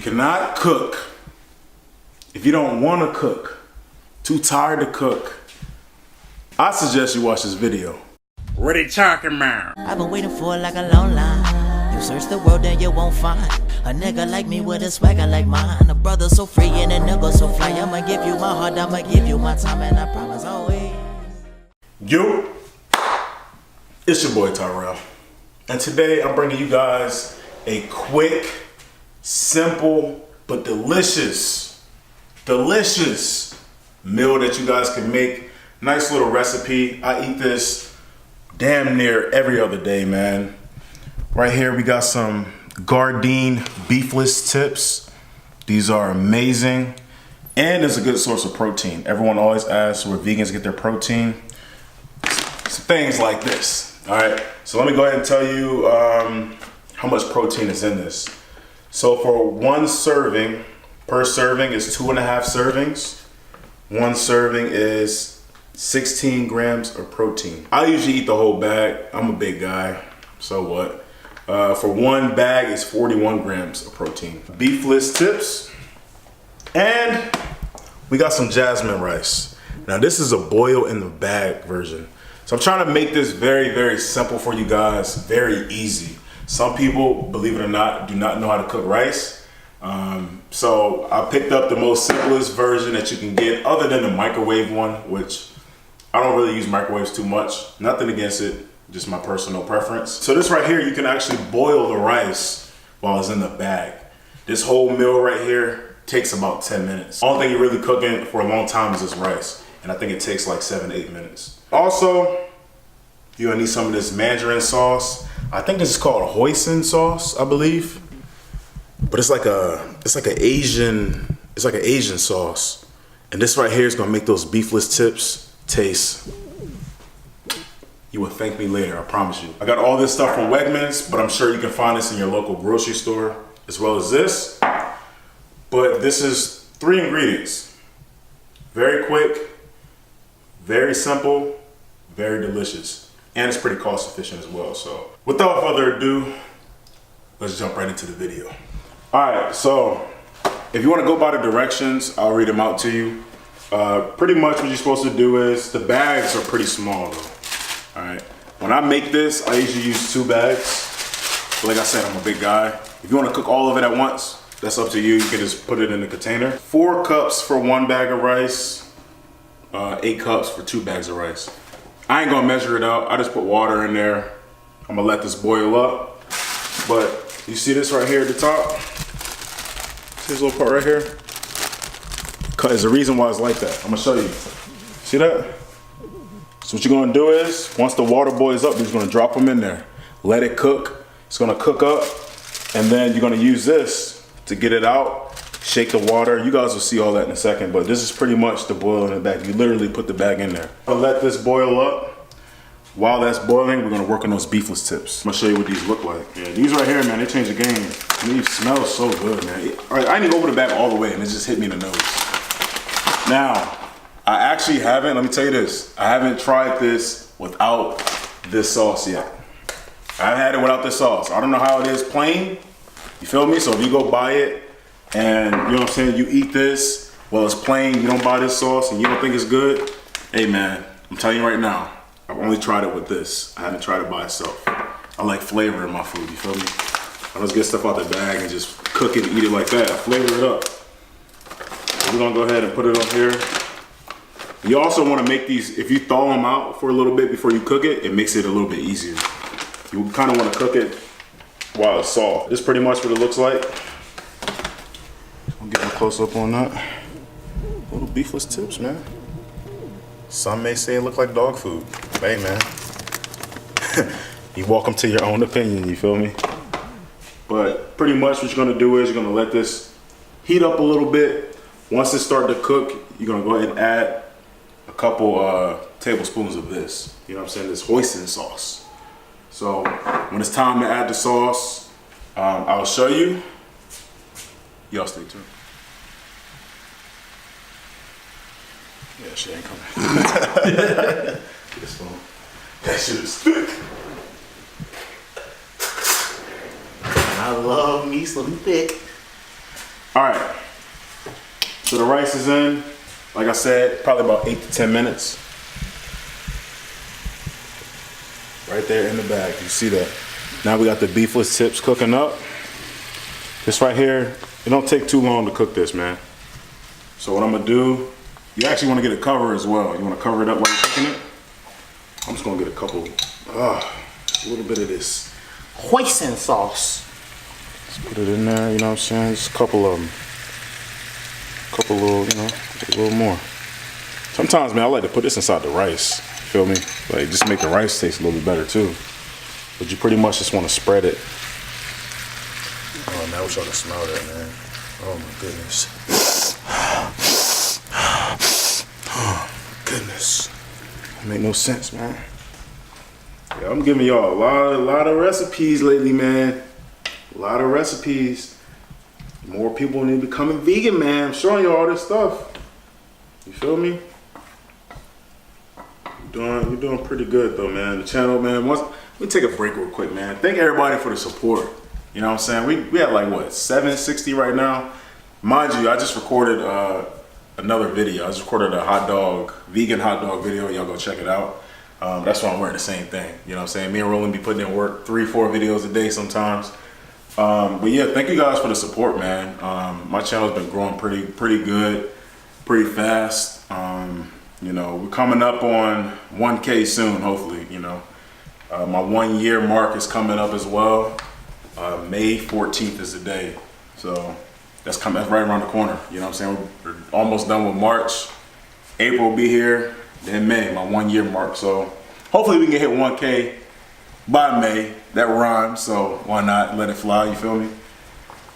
cannot cook, if you don't want to cook, too tired to cook, I suggest you watch this video. What are you talking about? I've been waiting for it like a long line. You search the world and you won't find a nigga like me with a swagger like mine. A brother so free and a nigga so fly. I'ma give you my heart, I'ma give you my time, and I promise always. Yo, it's your boy Tyrell, and today I'm bringing you guys a quick, simple, but delicious meal that you guys can make. Nice little recipe. I eat this damn near every other day, man. Right here we got some Gardein Beefless tips. These are amazing, and it's a good source of protein. Everyone always asks where vegans get their protein. Some things like this. All right, so let me go ahead and tell you how much protein is in this. So for one serving, per serving is 2.5 servings. One serving is 16 grams of protein. I usually eat the whole bag. I'm a big guy, so what? For one bag is 41 grams of protein. Beefless tips, and we got some jasmine rice. Now this is a boil in the bag version. So I'm trying to make this very, very simple for you guys, very easy. Some people, believe it or not, do not know how to cook rice. So I picked up the most simplest version that you can get, other than the microwave one, which I don't really use microwaves too much. Nothing against it, just my personal preference. So this right here, you can actually boil the rice while it's in the bag. This whole meal right here takes about 10 minutes. Only thing you're really cooking for a long time is this rice. And I think it takes like 7 to 8 minutes. Also, you're gonna need some of this mandarin sauce. I think this is called hoisin sauce, I believe. But it's like an Asian sauce. And this right here is gonna make those beefless tips taste. You will thank me later, I promise you. I got all this stuff from Wegmans, but I'm sure you can find this in your local grocery store, as well as this. But this is 3 ingredients. Very quick, very simple, very delicious. And it's pretty cost efficient as well. So without further ado, let's jump right into the video. All right, so if you want to go by the directions, I'll read them out to you. Pretty much what you're supposed to do is, the bags are pretty small though. All right, when I make this, I usually use 2 bags. But like I said, I'm a big guy. If you want to cook all of it at once, that's up to you. You can just put it in the container. 4 cups for 1 bag of rice, 8 cups for 2 bags of rice. I ain't gonna measure it out. I just put water in there. I'm gonna let this boil up. But you see this right here at the top? See this little part right here? There's a reason why it's like that. I'm gonna show you. See that? So what you're gonna do is, once the water boils up, you're just gonna drop them in there. Let it cook. It's gonna cook up. And then you're gonna use this to get it out. Shake the water. You guys will see all that in a second, but this is pretty much the boil in the bag. You literally put the bag in there. I'll let this boil up. While that's boiling, we're gonna work on those beefless tips. I'm gonna show you what these look like. Yeah, these right here, man, they change the game. And these smell so good, man. All right, I didn't go over the bag all the way, and it just hit me in the nose. Now, I actually haven't, let me tell you this, I haven't tried this without this sauce yet. I had it without this sauce. I don't know how it is plain, you feel me? So if you go buy it and, you know what I'm saying, you eat this, well it's plain, you don't buy this sauce and you don't think it's good, hey man, I'm telling you right now, I've only tried it with this. I haven't tried it by itself. I like flavor in my food, you feel me? I don't just get stuff out the bag and just cook it and eat it like that. I flavor it up. So we're gonna go ahead and put it on here. You also wanna make these, if you thaw them out for a little bit before you cook it, it makes it a little bit easier. You kinda wanna cook it while it's soft. This is pretty much what it looks like. I'll get a close up on that. Little beefless tips, man. Some may say it look like dog food. Hey man, you welcome to your own opinion, you feel me? But pretty much what you're gonna do is you're gonna let this heat up a little bit. Once it starts to cook, you're gonna go ahead and add a couple tablespoons of this. You know what I'm saying? This hoisin sauce. So when it's time to add the sauce, I'll show you. Y'all stay tuned. Yeah, she ain't coming. This phone. That shit is thick. I love me some thick. All right. So the rice is in. Like I said, probably about 8 to 10 minutes. Right there in the bag. You see that? Now we got the beefless tips cooking up. This right here, it don't take too long to cook this, man. So what I'm gonna do, you actually wanna get a cover as well. You wanna cover it up while you're cooking it. I'm just gonna get a little bit of this hoisin sauce. Just put it in there, you know what I'm saying? Just a couple of them. Couple little, you know, a little more. Sometimes, man, I like to put this inside the rice. Feel me? Like, just make the rice taste a little bit better too. But you pretty much just want to spread it. Oh, now I wish y'all could smell that, man. Oh my goodness. Oh goodness. That make no sense, man. Yeah, I'm giving y'all a lot of recipes lately, man. A lot of recipes. More people need to be becoming vegan, man. I'm showing you all this stuff. You feel me? You're doing pretty good though, man. The channel, man. Let me take a break real quick, man. Thank everybody for the support. You know what I'm saying? We have like what, 760 right now. Mind you, I just recorded another video. I just recorded a vegan hot dog video. Y'all go check it out. That's why I'm wearing the same thing. You know what I'm saying? Me and Roland be putting in work 3-4 videos a day sometimes. But yeah, thank you guys for the support, man. My channel's been growing pretty good, pretty fast. You know, we're coming up on 1K soon, hopefully, you know. My 1 year mark is coming up as well. May 14th is the day. So that's right around the corner. You know what I'm saying? We're almost done with March. April will be here, then May, my 1 year mark. So hopefully we can hit 1K by May. That rhymes, so why not let it fly, you feel me?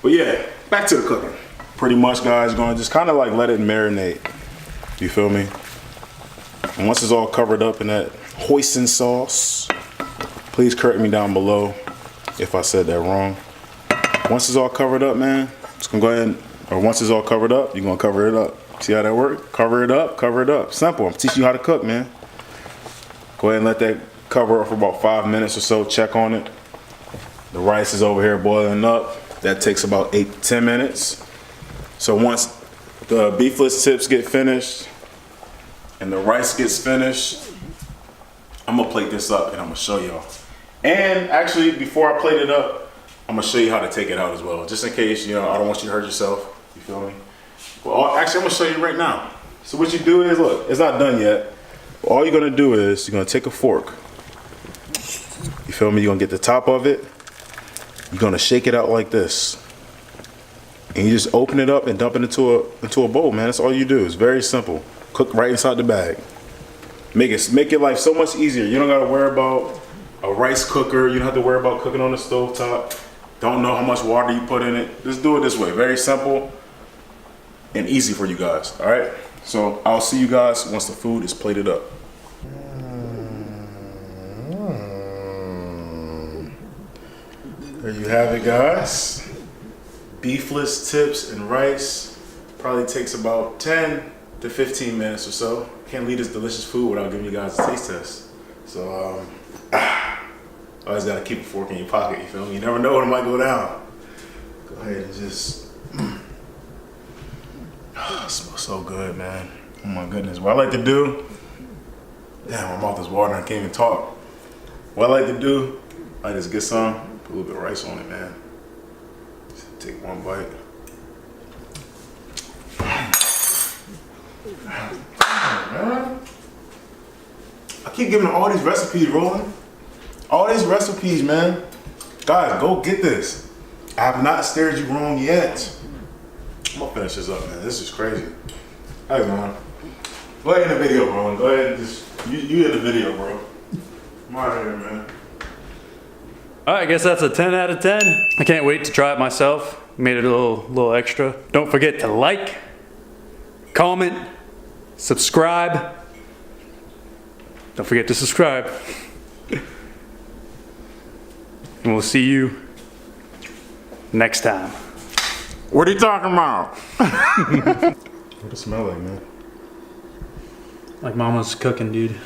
But yeah, back to the cooking. Pretty much, guys, gonna just kind of like let it marinate. You feel me? And once it's all covered up in that hoisin sauce, please correct me down below if I said that wrong. Once it's all covered up, man, just gonna go ahead once it's all covered up, you're gonna cover it up. See how that works? Cover it up, cover it up. Simple, I'm teaching you how to cook, man. Go ahead and let that cover it for about 5 minutes or so, check on it. The rice is over here boiling up. That takes about 8 to 10 minutes. So once the beefless tips get finished and the rice gets finished, I'm gonna plate this up and I'm gonna show y'all. And actually, before I plate it up, I'm gonna show you how to take it out as well. Just in case, you know, I don't want you to hurt yourself, you feel me? Well, actually, I'm gonna show you right now. So what you do is, look, it's not done yet. All you're gonna do is, you're gonna take a fork. You feel me? You're gonna get the top of it. You're gonna shake it out like this. And you just open it up and dump it into a bowl, man. That's all you do. It's very simple. Cook right inside the bag. Make your life so much easier. You don't gotta worry about a rice cooker. You don't have to worry about cooking on the stove top. Don't know how much water you put in it. Just do it this way. Very simple and easy for you guys. All right? So I'll see you guys once the food is plated up. There you have it, guys. Beefless tips and rice. Probably takes about 10 to 15 minutes or so. Can't leave this delicious food without giving you guys a taste test. So, always gotta keep a fork in your pocket, you feel me? You never know when it might go down. Go ahead and just, it smells so good, man. Oh my goodness. What I like to do, damn, my mouth is watering, I can't even talk. What I like to do, I just get some, put a little bit of rice on it, man. Just take one bite. Man. I keep giving all these recipes, Roland. All these recipes, man. Guys, go get this. I have not steered you wrong yet. I'm gonna finish this up, man. This is crazy. Hey, man. Go ahead in the video, Roland. Go ahead and just, you in the video, bro. I'm out of here, man. All right, I guess that's a 10 out of 10. I can't wait to try it myself. Made it a little extra. Don't forget to like, comment, subscribe. Don't forget to subscribe. And we'll see you next time. What are you talking about? What it smell like, man? Like mama's cooking, dude.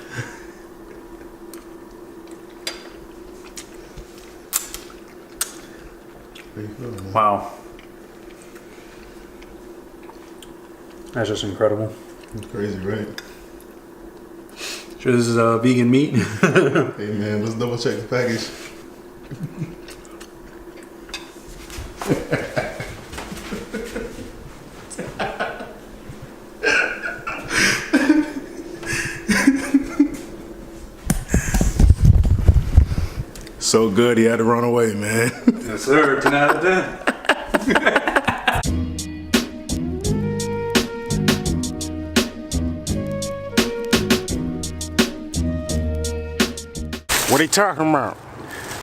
How you feeling, man? Wow. That's just incredible. It's crazy, right? Sure, this is vegan meat. Hey man, let's double check the package. So good, he had to run away, man. Yes, sir. 10 out of 10. What are you talking about?